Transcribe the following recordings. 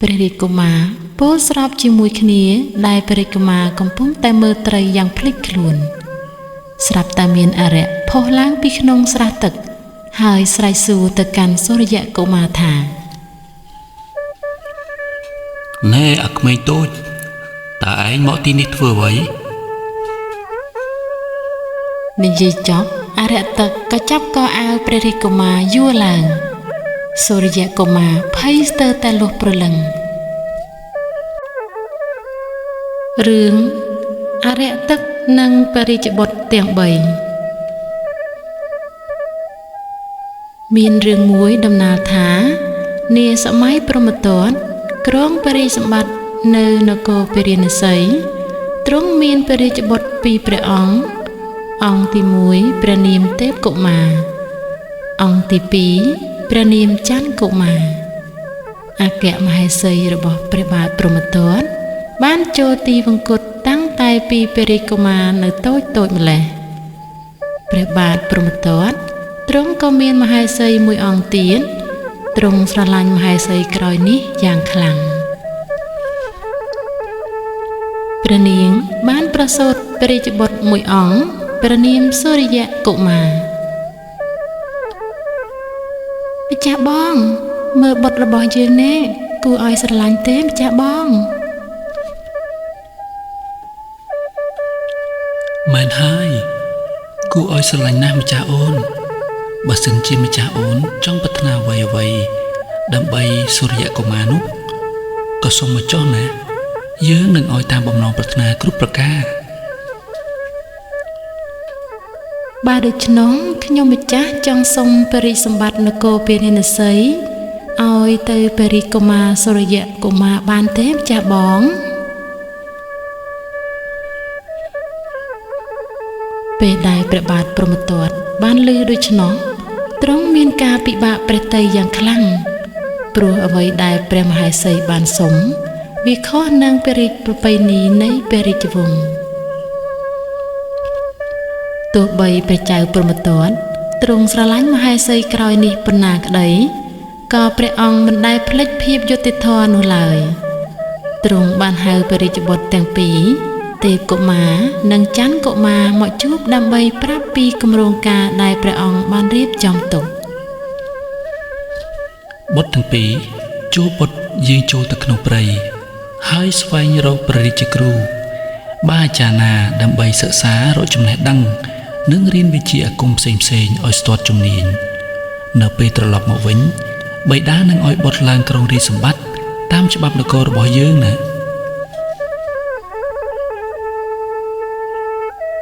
ព្រះរាជកុមារពោលស្របជាមួយគ្នាដែលព្រះរាជកុមារកំពុងតែមើលត្រីយ៉ាងភ្លេចខ្លួនស្រាប់តែមានអរិយផុសឡើងពីក្នុងស្រះទឹកហើយស្រែកសួរទៅកាន់សូរ្យកុមារថាណែអាក្មេងតូចតើឯងមកទីនេះធ្វើអ្វីនិយាយចប់អរិយទឹកក៏ចាប់កអាវព្រះរាជកុមារយួរឡើងសូរ្យកុមារភ័យស្ទើរតែលុះព្រលឹងរឿងអរិយទឹកនិងបរិជ្ជបុត្រទាំង3មានរឿងមួយដំណាលថានាសម័យព្រហ្មទត្តគ្រងបរិសម្បត្តិនៅនគរពារាណសីទ្រង់មានបរិជ្ជបុត្រពីរព្រះអង្គទី1ព្រះនាមទេពកុមារអង្គទី2ព្រះនាមច័ន្ទកុមារអគ្គមហេសីរបស់ព្រះបាទព្រហ្មទត្តបានចូលទីវង្គតតាំងតែពីព្រះរាជកុមារនៅតូចម្ល៉េះព្រះបាទព្រហ្មទត្តទ្រង់ក៏មានមហេសីមួយអង្គទៀតទ្រង់ស្រឡាញ់មហេសីក្រោយនេះយ៉ាងខ្លាំងព្រះនាងបានប្រសូតព្រះរាជបុត្រមួយអង្គព្រះនាមសូរ្យកុមារម្ចាស់បងមើលបុត្ររបស់យើងនេះគួរឲ្យស្រឡាញ់ទេម្ចាស់បងមែនហើយគួរឲ្យស្រឡាញ់ណាស់ម្ចាស់អូនបើសិនជាម្ចាស់អូនចង់ប្រាថ្នាអ្វីដើម្បីសូរ្យកុមារនោះក៏សូមមកចុះណាយើងនឹងឲ្យតាមបំណងប្រាថ្នាគ្រប់ប្រការបើដូច្នោះខ្ញុំម្ចាស់ចង់សុំបរិសម្បត្តិនគរពារាណសីឲ្យទៅព្រះរាជកុមារសូរ្យកុមារបានទេម្ចាស់បងពេលដែលព្រះបាទព្រហ្មទត្តបានឮដូច្នោះទ្រង់មានការពិបាកព្រះទ័យយ៉ាងខ្លាំងព្រោះអ្វីដែលព្រះមហេសីបានសុំវាខុសនឹងព្រះរាជប្រពៃណីនៃព្រះរាជវង្សទោះបីព្រះចៅព្រហ្មទត្តទ្រង់ស្រឡាញ់មហេសីក្រោយនេះប៉ុណ្ណាក្តីក៏ព្រះអង្គមិនដែលភ្លេចភាពយុត្តិធម៌នោះឡើយទ្រង់បានហៅព្រះរាជបុត្រទាំងពីរទេពកុមារនិងច័ន្ទកុមារមកជួបដើម្បីប្រាប់ពីគម្រោងការដែលព្រះអង្គបានរៀបចំទុកបុត្រទាំងពីរជួបបុត្រយាងចូលទៅក្នុងព្រៃហើយស្វែងរកព្រះរាជគ្រូបាអាចារ្យណាដើម្បីសិក្សារកចំណេះដឹងនិងរៀនវិជ្ជាអាគមផ្សេងៗឲ្យស្ទាត់ជំនាញនៅពេលត្រឡប់មកវិញបិតានឹងឲ្យបុត្រឡើងគ្រងរាជសម្បត្តិតាមច្បាប់នគររបស់យើងណា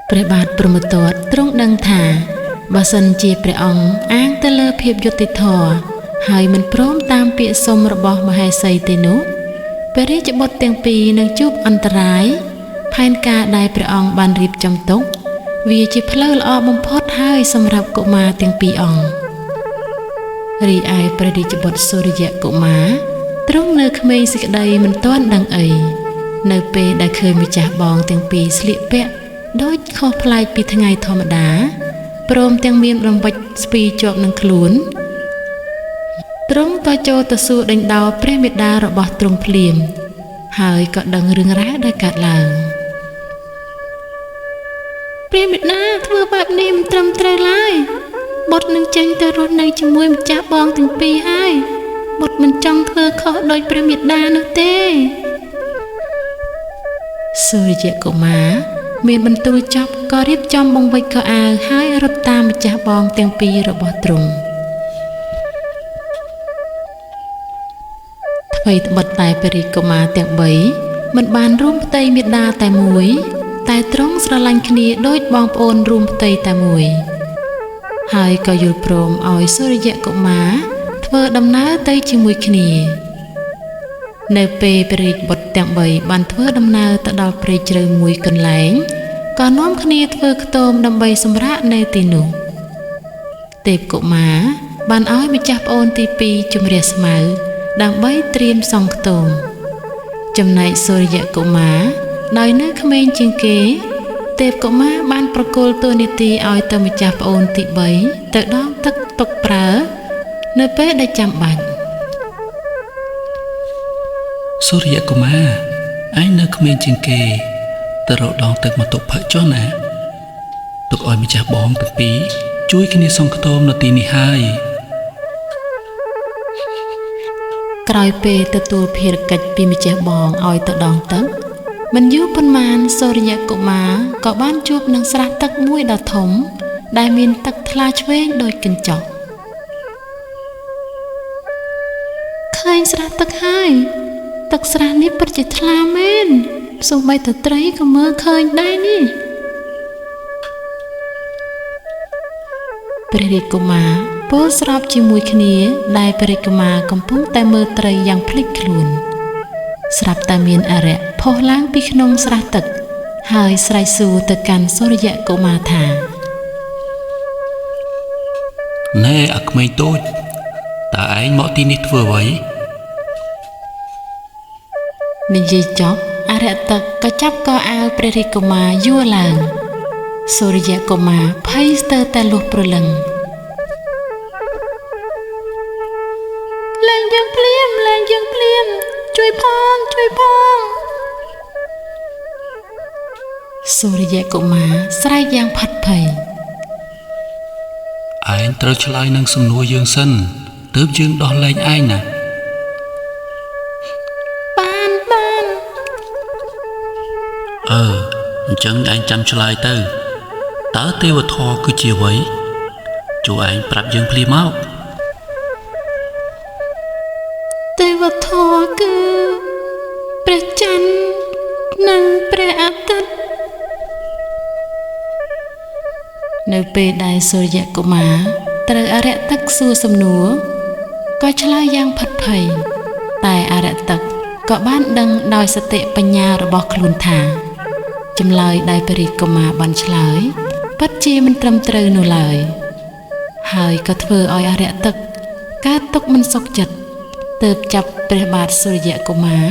ព្រះបាទព្រហ្មទត្តទ្រង់ដឹងថាបើសិនជាព្រះអង្គអាងទៅលើភាពយុត្តិធម៌ហើយមិនព្រមតាមពាក្យសុំរបស់មហេសីទេនោះព្រះរាជបុត្រទាំងពីរនឹងជួបអន្តរាយផែនការដែលព្រះអង្គបានរៀបចំទុកវាជាផ្លូវល្អបំផុតហើយសម្រាប់កុមារទាំងពីរអង្គរីឯព្រះរាជបុត្រសូរ្យកុមារទ្រង់នៅក្មេងសេចក្តីមិនទាន់ដឹងអីនៅពេលដែលឃើញម្ចាស់បងទាំងពីរស្លៀកពាក់ដូចខុសប្លែកពីថ្ងៃធម្មតាព្រមទាំងមានរង្វិចស្ពីជាប់នឹងខ្លួនទ្រង់ក៏ចូលទៅសួរដេញដោលព្រះមេដារបស់ទ្រង់ភ្លាមហើយក៏ដឹងរឿងរ៉ាវដែលកើតឡើងព្រះមេដាធ្វើបែបនេះមិនត្រឹមត្រូវឡើយបុត្រនឹងចេញទៅរស់នៅជាមួយម្ចាស់បងទាំងពីរហើយបុត្រមិនចង់ធ្វើខុសដោយព្រះមេដានោះទេសូរ្យកុមារមានបន្ទូលចប់ក៏រៀបចំបង្វិចខោអាវហើយរត់តាមម្ចាស់បងទាំងពីររបស់ទ្រង់ថ្មីត្បិតតែព្រះរាជកុមារទាំង3មិនបានរួមផ្ទៃមេដាតែមួយតែទ្រង់ស្រឡាញ់គ្នាដូចបងប្អូនរួមផ្ទៃតែមួយហើយក៏យល់ព្រមឲ្យសូរ្យកុមារធ្វើដំណើរទៅជាមួយគ្នានៅពេលព្រះរាជបុត្រទាំង3បានធ្វើដំណើរទៅដល់ព្រៃជ្រៅមួយកន្លែងក៏នាំគ្នាធ្វើខ្ទមដើម្បីសម្រាកនៅទីនោះទេពកុមារបានឲ្យម្ចាស់ប្អូនទី2ជំរះស្មៅដើម្បីត្រៀមសង់ខ្ទមចំណែកសូរ្យកុមារដោយនៅក្មេងជាងគេទេពកុមារបានប្រគល់តួនាទីឲ្យទៅម្ចាស់ប្អូនទី3ទៅដងទឹកទុកប្រើនៅពេលដែលចាំបាច់ សូរិយកុមារឯងនៅក្មេងជាងគេទៅរកដងទឹកមកទុកផឹកចុះណាទុកឲ្យម្ចាស់បងទាំងពីរជួយគ្នាសង្កតមនៅទីនេះហើយក្រោយពេលទទួលភារកិច្ចពីម្ចាស់បងឲ្យទៅដងទឹកមិនយូរប៉ុន្មានសូរិយកុមារក៏បានជួបនឹងស្រះទឹកមួយដ៏ធំដែលមានទឹកថ្លាឆ្វេងដូចកញ្ចក់ឃើញស្រះទឹកហើយទឹកស្រះនេះពិតជាថ្លាមែនសូម្បីតែត្រីក៏មើលឃើញដែរនេះព្រះរាជកុមារពោលស្របជាមួយគ្នាដែលព្រះរាជកុមារកំពុងតែមើលត្រីយ៉ាងភ្លេចខ្លួនស្រាប់តែមានអារក្សផុសឡើងពីក្នុងស្រះទឹកហើយស្រែកសួរទៅកាន់សូរិយកុមារថាណែអាក្មេងតូចតើឯងមកទីនេះធ្វើអ្វីនិយាយចប់អារក្សទឹកក៏ចាប់កអាវព្រះរាជកុមារយួរឡើងសូរិយកុមារភ័យស្ទើរតែលុះព្រលឹងឡើងយើងភ្លាមជួយផងសូរិយកុមារស្រែកយ៉ាងផាត់ភ័យឯងត្រូវឆ្លើយនឹងសំណួរយើងសិនទើបយើងដោះលែងឯងណាបានអញ្ចឹងឯងចាំឆ្លើយទៅតើទេវធម៌គឺជាអ្វីជួយឯងប្រាប់យើងភ្លាមមកទេវធម៌គឺព្រះច័ន្ទនិងព្រះអាទិត្យនៅពេលដែលសូរិយកុមារត្រូវអារក្សទឹកសួរសំណួរក៏ឆ្លើយយ៉ាងផិតភ័យតែអារក្សទឹកក៏បានដឹងដោយសតិបញ្ញារបស់ខ្លួនថាចម្លើយដែលព្រះរាជកុមារបានឆ្លើយពិតជាមិនត្រឹមត្រូវនោះឡើយហើយក៏ធ្វើឲ្យអារក្សទឹកកើតទុក្ខមិនសុខចិត្តទើបចាប់ព្រះបាទសូរិយកុមារ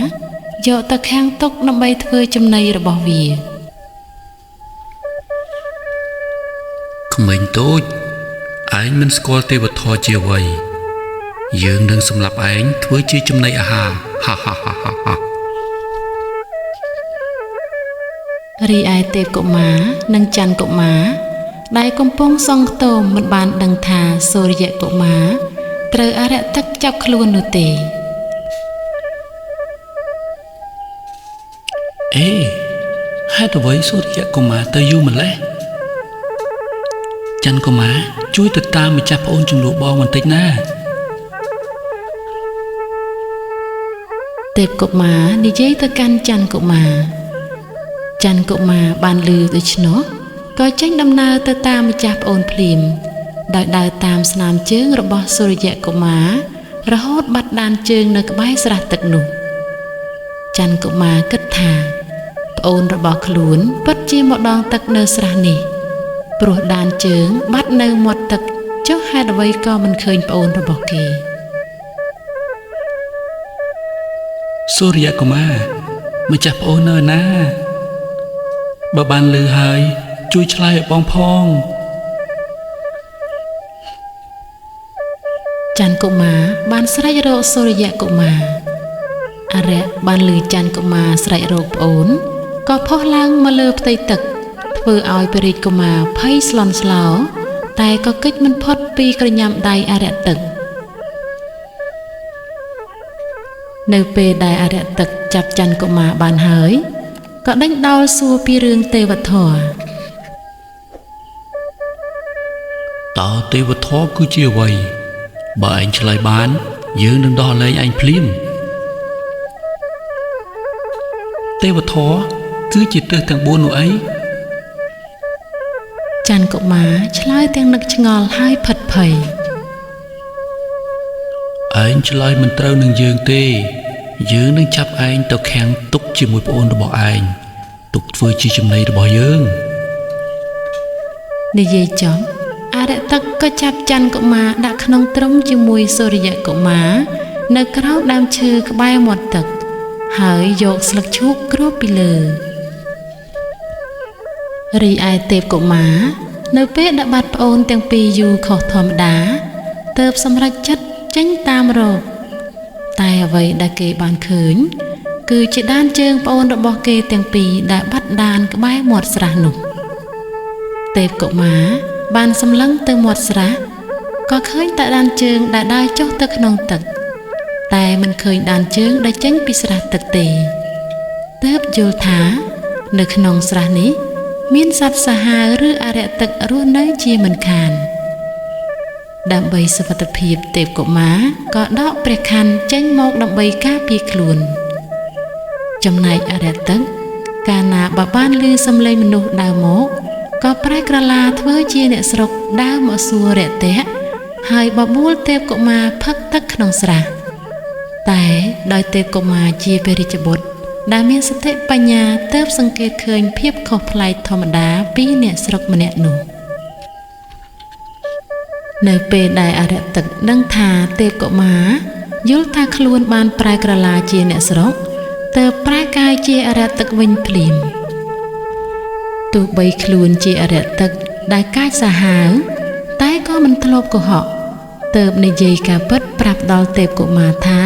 យកទៅខាំងទុកដើម្បីធ្វើចំណីរបស់វាក្មេងតូចឯងមិនស្គាល់ទេវធម៌ជាអ្វីយើងនឹងសម្លាប់ឯងធ្វើជាចំណីអាហាររីឯទេពកុមារនិងច័ន្ទកុមារដែលកំពុងសង្កតមមិនបានដឹងថាសូរិយកុមារត្រូវអារក្សទឹកចាប់ខ្លួននោះទេហេតុអ្វីសូរិយកុមារទៅយូរម្ល៉េះច័ន្ទកុមារជួយទៅតាមម្ចាស់ប្អូនជំនួសបងបន្តិចណាទេពកុមារនិយាយទៅកាន់ច័ន្ទកុមារបានឮដូច្នោះក៏ចេញដំណើរទៅតាមម្ចាស់ប្អូនភ្លាមដោយដើរតាមស្នាមជើងរបស់សូរិយកុមាររហូតបាត់ដានជើងនៅក្បែរស្រះទឹកនោះច័ន្ទកុមារគិតថាប្អូនរបស់ខ្លួនពិតជាមកដងទឹកនៅស្រះនេះព្រោះដានជើងបាត់នៅមាត់ទឹកចុះហេតុអ្វីក៏មិនឃើញប្អូនរបស់គេសូរិយកុមារម្ចាស់ប្អូននៅណាបើបានឮហើយជួយឆ្លើយឲ្យបងផងច័ន្ទកុមារបានស្រែករកសូរិយកុមារអារក្សបានឮច័ន្ទកុមារស្រែករកប្អូនក៏ផុសឡើងមកលើផ្ទៃទឹកធ្វើឲ្យព្រះរាជកុមារភ័យស្លន់ស្លោតែក៏គេចមិនផុតពីក្រញាំដៃអារក្សទឹកនៅពេលដែលអារក្សទឹកចាប់ច័ន្ទកុមារបានហើយក៏ដេញដោលសួរពីរឿងទេវធម៌តើទេវធម៌គឺជាអ្វីបើឯងឆ្លើយបានយើងនឹងដោះលែងឯងភ្លាមទេវធម៌គឺជាទិសទាំង4នោះអីច័ន្ទកុមារឆ្លើយទាំងនឹកឆ្ងល់ហើយផិតភ័យឯងឆ្លើយមិនត្រូវនឹងយើងទេយើងនឹងចាប់ឯងទៅខាំងទុកជាមួយប្អូនរបស់ឯងទុកធ្វើជាចំណីរបស់យើងនិយាយចប់អារក្សទឹកក៏ចាប់ច័ន្ទកុមារដាក់ក្នុងទ្រុងជាមួយសូរិយកុមារនៅក្រោមដើមឈើក្បែរមាត់ទឹកហើយយកស្លឹកឈូកគ្របពីលើរីឯទេពកុមារនៅពេលដែលបាត់ប្អូនទាំងពីរយូរខុសធម្មតាទើបសម្រេចចិត្តចេញតាមរកតែអ្វីដែលគេបានឃើញ គឺជាដានជើងប្អូនរបស់គេទាំងពីរដែលបាត់ដានក្បែរមាត់ស្រះនោះទេពកុមារបានសម្លឹងទៅមាត់ស្រះក៏ឃើញតែដានជើងដែលដើរចុះទៅក្នុងទឹកតែមិនឃើញដានជើងដែលចេញពីស្រះទឹកទេទើបយល់ថានៅក្នុងស្រះនេះមានសត្វសាហាវឬអរិយទឹករស់នៅជាមិនខានដើម្បីសុវត្ថិភាពទេពកុមារក៏ដកព្រះខ័នចេញមកដើម្បីការពារខ្លួនចំណែកអរិយទឹកកាលណាបើបានឮសំឡេងមនុស្សដើរមកក៏ប្រែក្រឡាធ្វើជាអ្នកស្រុកដើរមកសួររាក់ទាក់ហើយបបួលទេពកុមារផឹកទឹកក្នុងស្រះតែដោយទេពកុមារជាព្រះរាជបុត្រដែលមានសតិបញ្ញាទើបសង្កេតឃើញភាពខុសប្លែកធម្មតាពីអ្នកស្រុកម្នាក់នោះនៅពេលដែលអរិយទឹកដឹងថាទេពកុមារយល់ថាខ្លួនបានប្រែក្រឡាជាអ្នកស្រុកទើបប្រែកាយជាអរិយទឹកវិញភ្លាមទោះបីខ្លួនជាអរិយទឹកដែលកាចសាហាវតែក៏មិនធ្លាប់កុហកទើបនិយាយការពិតប្រាប់ដល់ទេពកុមារថា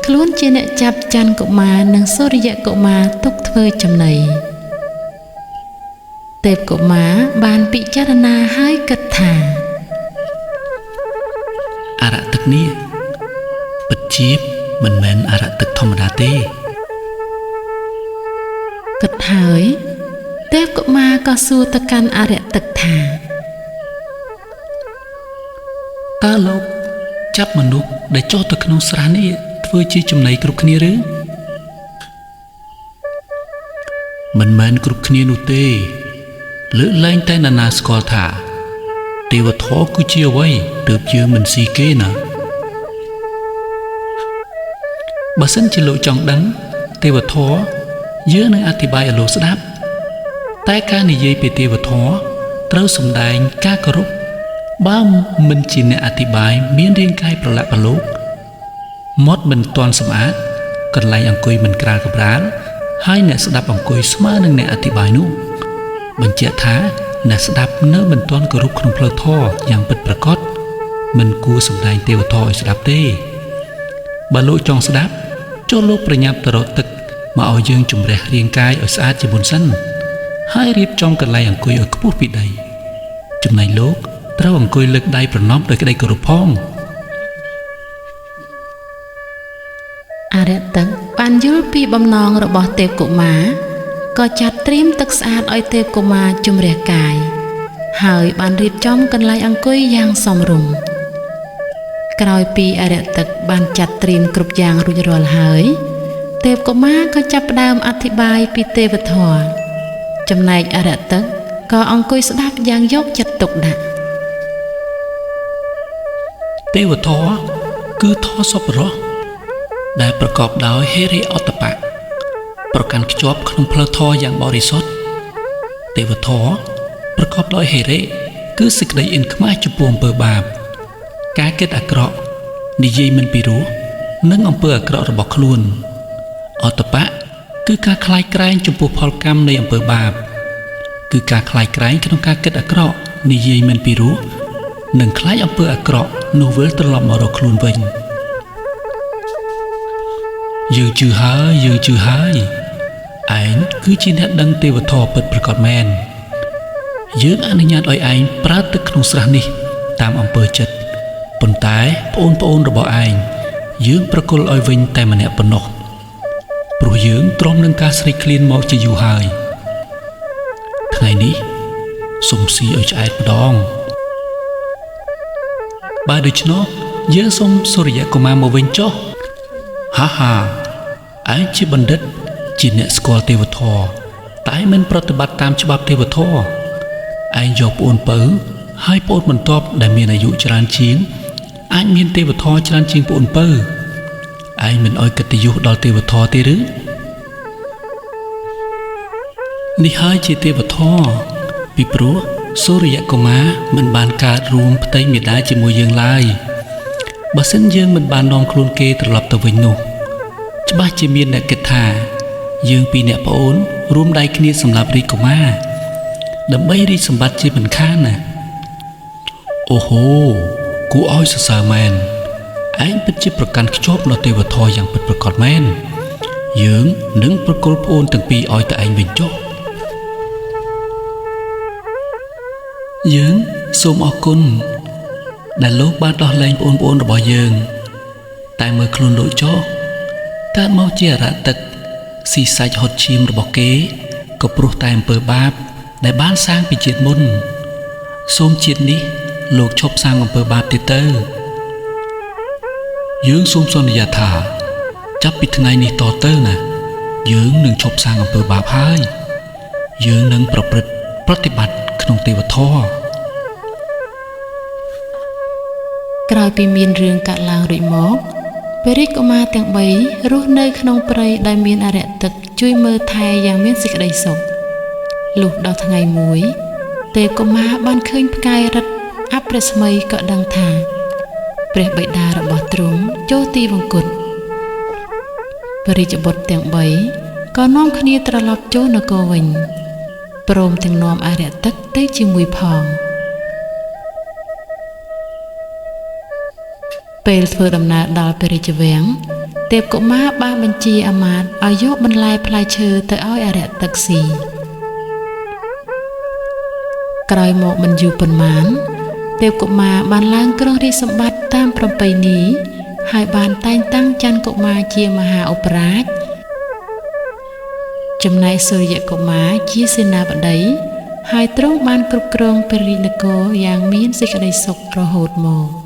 ខ្លួនជាអ្នកចាប់ច័ន្ទកុមារនិងសូរិយកុមារទុកធ្វើចំណីទេពកុមារបានពិចារណាហើយគិតថាអរិយទឹកនេះពិតជាមិនមែនអរិយទឹកធម្មតាទេគិតហើយទេពកុមារក៏សួរទៅកាន់អរិយទឹកថាតើលោកចាប់មនុស្សដែលចុះទៅក្នុងស្រះនេះធ្វើជាចំណីគ្រប់គ្នាឬមិនមែនគ្រប់គ្នានោះទេលើកលែងតែនរណាស្គាល់ថាទេវធម៌គឺជាអ្វីទើបយើងមិនស៊ីគេណាបើសិនជាលោកចង់ដឹងទេវធម៌យើងនឹងអធិប្បាយឲ្យលោកស្ដាប់តែការនិយាយពីទេវធម៌ត្រូវសម្ដែងការគោរពបើមិនជាអ្នកអធិប្បាយមានរាងកាយប្រឡាក់ប្រឡូកមាត់មិនទាន់សម្អាតកន្លែងអង្គុយមិនក្រាលកម្រាលហើយអ្នកស្ដាប់អង្គុយស្មើនឹងអ្នកអធិប្បាយនោះបញ្ជាក់ថាអ្នកស្ដាប់នៅមិនទាន់គោរពក្នុងផ្លូវធម៌យ៉ាងពិតប្រាកដមិនគួរសម្ដែងទេវធម៌ឲ្យស្ដាប់ទេបើលោកចង់ស្ដាប់ចូលលោកប្រញាប់ទៅរកទឹកមកឲ្យយើងជំរះរាងកាយឲ្យស្អាតជាមុនសិនហើយរៀបចំកន្លែងអង្គុយឲ្យខ្ពស់ពីដីចំណែកលោកត្រូវអង្គុយលើកដៃប្រណម្យដោយក្តីគោរពផងអរិយទឹកបានយល់ពីបំណងរបស់ទេពកុមារក៏ចាត់ត្រៀមទឹកស្អាតឲ្យទេពកុមារជំរះកាយហើយបានរៀបចំកន្លែងអង្គុយយ៉ាងសមរម្យក្រោយពីអរិយទឹកបានចាត់ត្រៀមគ្រប់យ៉ាងរួចរាល់ហើយទេពកុមារក៏ចាប់ផ្ដើមអធិប្បាយពីទេវធម៌ចំណែកអរិយទឹកក៏អង្គុយស្ដាប់យ៉ាងយកចិត្តទុកដាក់ទេវធម៌គឺធម៌សប្បុរសដែលប្រកបដោយហេរិអត្តបៈប្រកាន់ខ្ជាប់ក្នុងផ្លូវធម៌យ៉ាងបរិសុទ្ធទេវធម៌ប្រកបដោយហេរិគឺសេចក្តីអៀនខ្មាសចំពោះអំពើបាបការគិតអាក្រក់និយាយមិនពីរោះនិងអំពើអាក្រក់របស់ខ្លួនអត្តបៈគឺការខ្លាចក្រែងចំពោះផលកម្មនៃអំពើបាបគឺការខ្លាចក្រែងក្នុងការគិតអាក្រក់និយាយមិនពីរោះនិងខ្លាចអំពើអាក្រក់នោះវិលត្រឡប់មករកខ្លួនវិញយើងជឿហើយឯងគឺជាអ្នកដឹងទេវធម៌ពិតប្រាកដមែនយើងអនុញ្ញាតឲ្យឯងប្រើទឹកក្នុងស្រះនេះតាមអំពើចិត្តប៉ុន្តែប្អូនរបស់ឯងយើងប្រគល់ឲ្យវិញតែម្នាក់ប៉ុណ្ណោះព្រោះយើងទ្រាំនឹងការស្រេកឃ្លានមកជាយូរហើយថ្ងៃនេះសុំស៊ីឲ្យឆ្អែតម្ដងបើដូច្នោះយើងសុំសូរិយកុមារមកវិញចុះហាឯងជាបណ្ឌិតជាអ្នកស្គាល់ទេវធម៌តែមិនប្រតិបត្តិតាមច្បាប់ទេវធម៌ឯងយកប្អូនពៅហើយប្អូនបន្ទាប់ដែលមានអាយុច្រើនជាងអាចមានទេវធម៌ច្រើនជាងប្អូនពៅឯងមិនអោយកិត្តិយសដល់ទេវធម៌ទេឬនេះហើយជាទេវធម៌ពីព្រោះសូរិយកុមារមិនបានកើតរួមផ្ទៃមេដាជាមួយយើងឡើយបើសិនយើងមិនបាននាំខ្លួនគេត្រឡប់ទៅវិញនោះច្បាស់ជាមានអ្នកគិតថាយើងពីរអ្នកប្អូនរួមដៃគ្នាសម្រាប់រាជកុមារដើម្បីរាជសម្បត្តិជាមិនខានណាអូហូគួរឲ្យសរសើរមែនឯងពិតជាប្រកាន់ខ្ជាប់នៅទេវធម៌យ៉ាងពិតប្រាកដមែន យើងនឹងប្រគល់ប្អូនទាំងពីរឲ្យតែឯងវិញចុះយើងសូមអរគុណដែលលោកបានដោះលែងប្អូនរបស់យើងតែមើលខ្លួនលោកចុះកើតមកជាអរទឹកស៊ីសាច់ហត់ឈាមរបស់គេក៏ព្រោះតែអំពើបាបដែលបានសាងពីជាតិមុនសូមជាតិនេះលោកឈប់សាងអំពើបាបទៀតទៅយើងសូមសន្យាថាចាប់ពីថ្ងៃនេះតទៅណាយើងនឹងឈប់សាងអំពើបាបហើយយើងនឹងប្រព្រឹត្តប្រតិបត្តិក្នុងទេវធម៌ក្រោយពីមានរឿងកាត់ឡើងរួចមកព្រះរាជកុមារទាំង3រស់នៅក្នុងព្រៃដែលមានអរិយទឹកជួយមើលថែយ៉ាងមានសេចក្តីសុខលុះដល់ថ្ងៃមួយទេពកុមារបានឃើញផ្កាយរិទ្ធអព្រះស្មីក៏ដឹងថាព្រះបិតារបស់ទ្រង់ចូលទីវង្គតព្រះរាជបុត្រទាំង3ក៏នាំគ្នាត្រឡប់ចូលនគរវិញព្រមទាំងនាំអរិយទឹកទៅជាមួយផងពេលធ្វើដំណើរដល់ព្រះរាជវាំងទេពកុមារបានបញ្ជាអាមាត្យឲ្យយកបន្លែផ្លែឈើទៅឲ្យអរិយទឹកស៊ីក្រោយមកមិនយូរប៉ុន្មានទេពកុមារបានឡើងគ្រងរាជសម្បត្តិតាមប្រពៃណីហើយបានតែងតាំងច័ន្ទកុមារជាមហាឧបរាជចំណែកសូរ្យកុមារជាសេនាបតីហើយទ្រង់បានគ្រប់គ្រងព្រះរាជនគរយ៉ាងមានសេចក្តីសុខរហូតមក